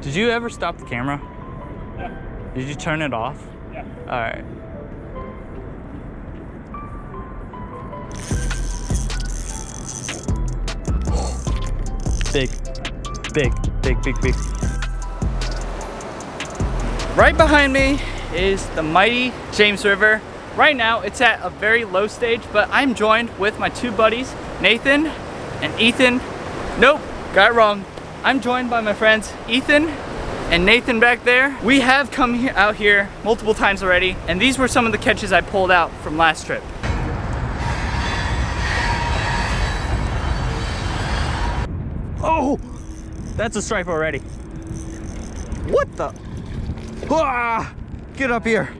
Did you ever stop the camera? Yeah. Did you turn it off? Yeah. All right. Big, big, big, big, big. Right behind me is the mighty James River. Right now it's at a very low stage, but I'm joined with my two buddies, Nathan and Ethan. Nope, got it wrong. I'm joined by my friends Ethan and Nathan back there. We have come out here multiple times already, and these were some of the catches I pulled out from last trip. Oh, that's a stripe already. What the? Ah, get up here.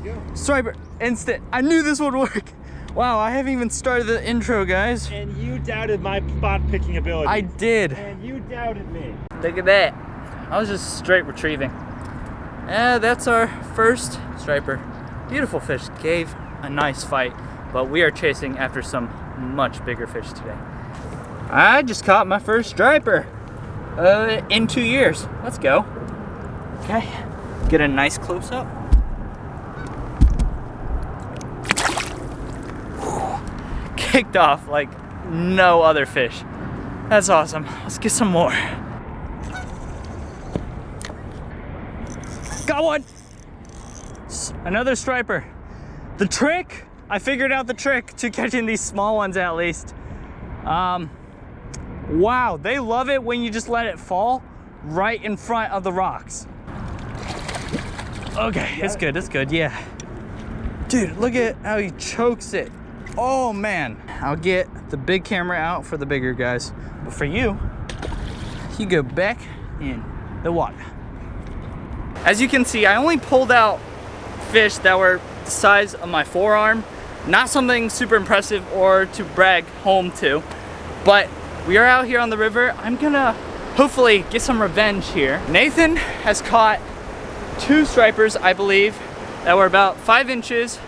There you go. Striper, instant. I knew this would work. Wow, I haven't even started the intro, guys. And you doubted my spot picking ability. I did. And you doubted me. Look at that. I was just straight retrieving. That's our first striper. Beautiful fish, gave a nice fight, but we are chasing after some much bigger fish today. I just caught my first striper in 2 years. Let's go. Okay, get a nice close up. Kicked off like no other fish. That's awesome. Let's get some more. Got one. Another striper. The trick, I figured out the trick to catching these small ones at least. Wow, they love it when you just let it fall right in front of the rocks. Okay, it's good, yeah. Dude, look at how he chokes it. Oh man, I'll get the big camera out for the bigger guys. But for you, you go back in the water. As you can see, I only pulled out fish that were the size of my forearm. Not something super impressive or to brag home to, but we are out here on the river. I'm gonna hopefully get some revenge here. Nathan has caught 2 stripers, I believe, that were about 5 inches.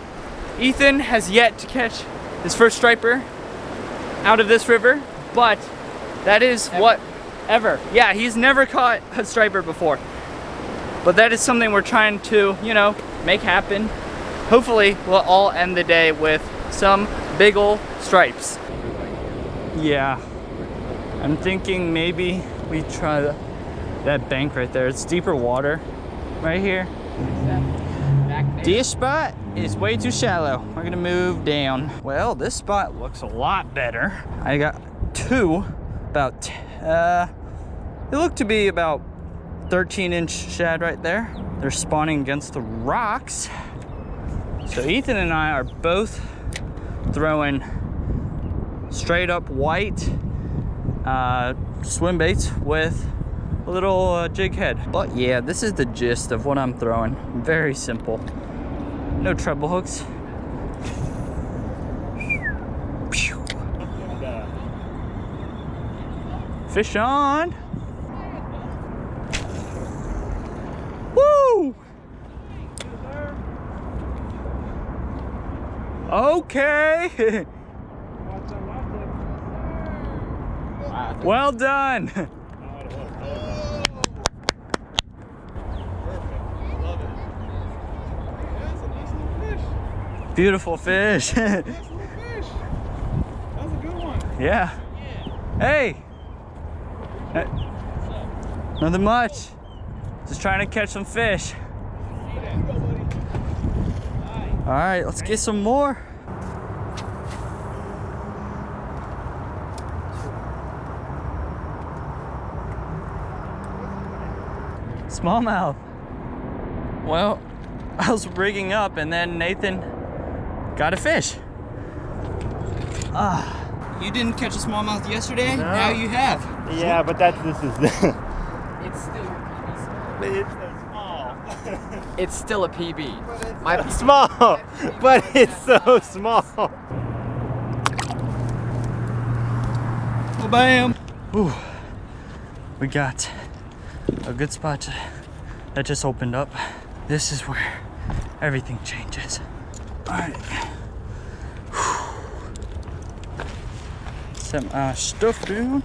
Ethan has yet to catch his first striper out of this river, but that is whatever. Yeah, he's never caught a striper before. But that is something we're trying to, you know, make happen. Hopefully, we'll all end the day with some big ol' stripes. Yeah, I'm thinking maybe we try that bank right there. It's deeper water right here. This spot is way too shallow. We're gonna move down. Well, this spot looks a lot better. I got 2, about, it looked to be about 13-inch shad right there. They're spawning against the rocks. So Ethan and I are both throwing straight up white swim baits with a little jig head. But yeah, this is the gist of what I'm throwing. Very simple. No treble hooks. Fish on. Woo! Okay. Well done. Beautiful fish. Nice little fish. That was a good one. Yeah. Hey. Nothing much. Just trying to catch some fish. All right, let's get some more. Smallmouth. Well, I was rigging up and then Nathan got a fish. You didn't catch a smallmouth yesterday? No. Now you have. Yeah, but this is It's still it's so small. it's still a PB. My PB. Small, but it's so small. Well, bam. Ooh, we got a good spot that just opened up. This is where everything changes. All right. Set my stuff down.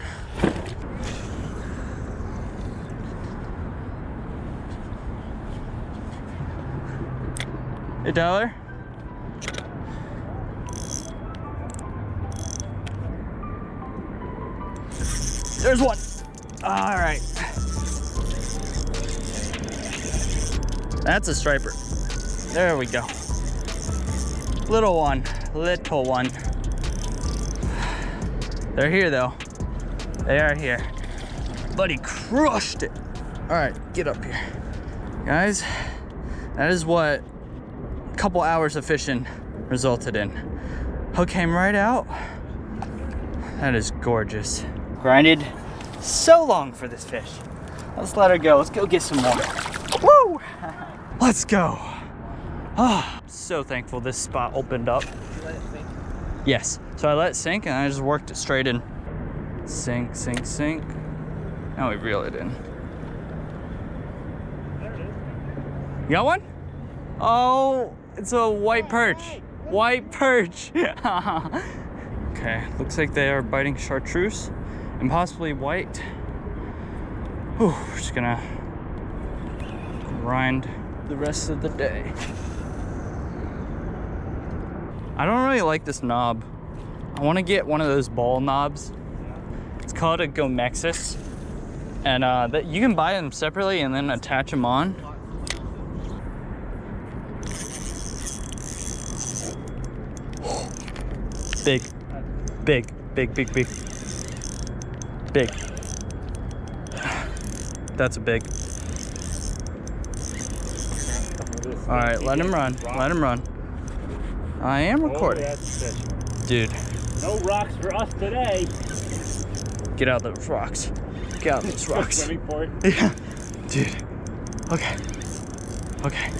Hey, Tyler. There's one. All right. That's a striper. There we go. Little one, little one. They're here though. They are here. Buddy crushed it. All right, get up here. Guys, that is what a couple hours of fishing resulted in. Hook came right out. That is gorgeous. Grinded so long for this fish. Let's let her go. Let's go get some more. Woo! Let's go. Oh, so thankful this spot opened up. You let it sink? Yes. So I let it sink and I just worked it straight in. Sink, sink, sink. Now we reel it in. There it is. You got one? Oh, it's a white perch. White perch. Okay, looks like they are biting chartreuse and possibly white. Whew, we're just gonna grind the rest of the day. I don't really like this knob. I want to get one of those ball knobs. It's called a Gomexus, and that you can buy them separately and then attach them on. Big, big, big, big, big, big. That's a big. All right, let him run. Let him run. I am recording. Oh, that's fish. Dude, No rocks for us today. get out those rocks. Get out those rocks. Swimming for it. Yeah, dude. Okay. Okay.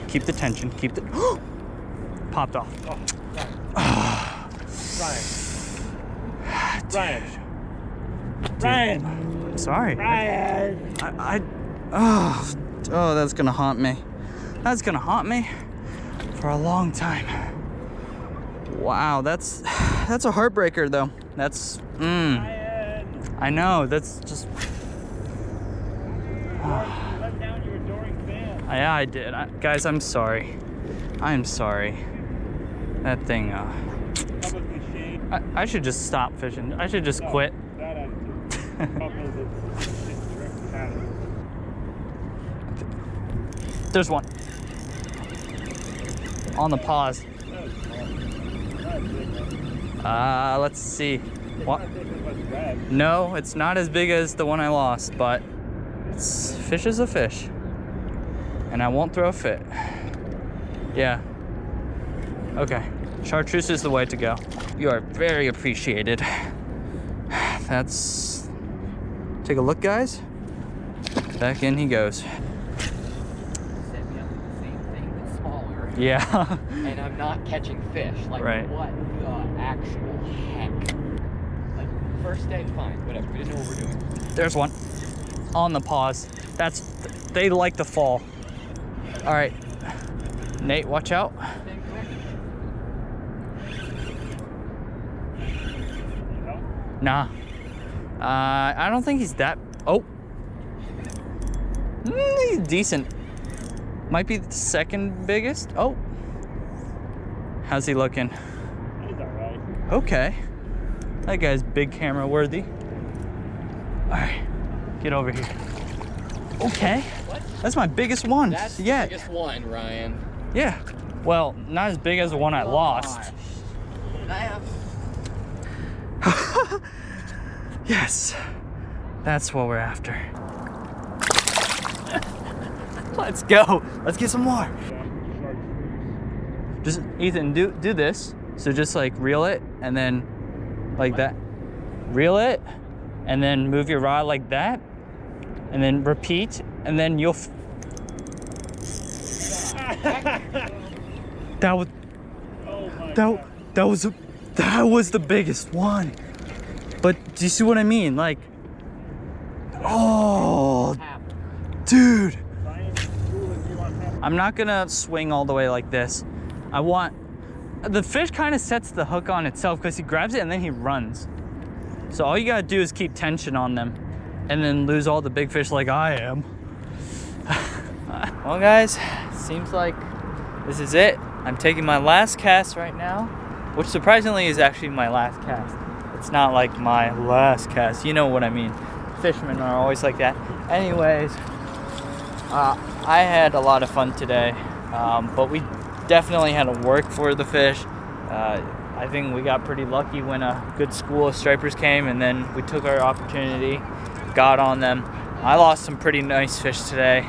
Keep the tension. Keep the. Popped off. Oh, Ryan. Ryan. I'm sorry. Ryan. Oh, that's gonna haunt me. That's gonna haunt me for a long time. Wow, that's a heartbreaker though. That's Ryan. I know. That's just. You let down your adoring fan. Yeah, I did. Guys, I'm sorry. I'm sorry. That thing. Publicly shamed. I should just stop fishing. I should just quit. That attitude. Publicly shamed. There's one. On the pause. Let's see. What? No, it's not as big as the one I lost, but fish is a fish. And I won't throw a fit. Yeah. Okay. Chartreuse is the way to go. You are very appreciated. That's... Take a look, guys. Back in he goes. Set me up with the same thing, but smaller. Yeah. And I'm not catching fish. Like, Right. what the actual heck? Like, first day, fine, whatever. We didn't know what we're doing. There's one. On the pause. They like to fall. All right. Nate, watch out. Then quick. Nah. I don't think he's that. Oh. He's decent. Might be the second biggest. Oh. How's he looking? He's alright. Okay. That guy's big camera worthy. All right. Get over here. Okay. What? That's my biggest one That's yet. the biggest one, Ryan. Yeah. Well, not as big as the one I lost. Gosh. I have. Yes. That's what we're after. Let's go. Let's get some more. Just Ethan, do this. So just like reel it and then like that. Reel it and then move your rod like that. And then repeat and then you'll that was Oh my that was the biggest one. But do you see what I mean? Like, oh, dude. I'm not gonna swing all the way like this. The fish kind of sets the hook on itself because he grabs it and then he runs. So all you gotta do is keep tension on them and then lose all the big fish like I am. Well guys, seems like this is it. I'm taking my last cast right now, which surprisingly is actually my last cast. It's not like my last cast, you know what I mean. Fishermen are always like that. Anyways, I had a lot of fun today, but we definitely had to work for the fish. I think we got pretty lucky when a good school of stripers came, and then we took our opportunity, got on them. I lost some pretty nice fish today,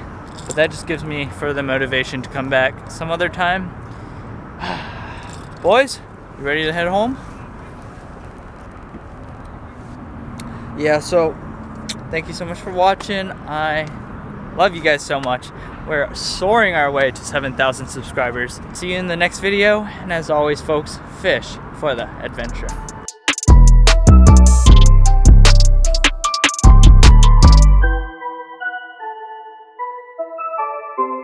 but that just gives me further motivation to come back some other time. Boys, you ready to head home? Yeah, so thank you so much for watching. I love you guys so much. We're soaring our way to 7,000 subscribers. See you in the next video, and as always, folks, fish for the adventure.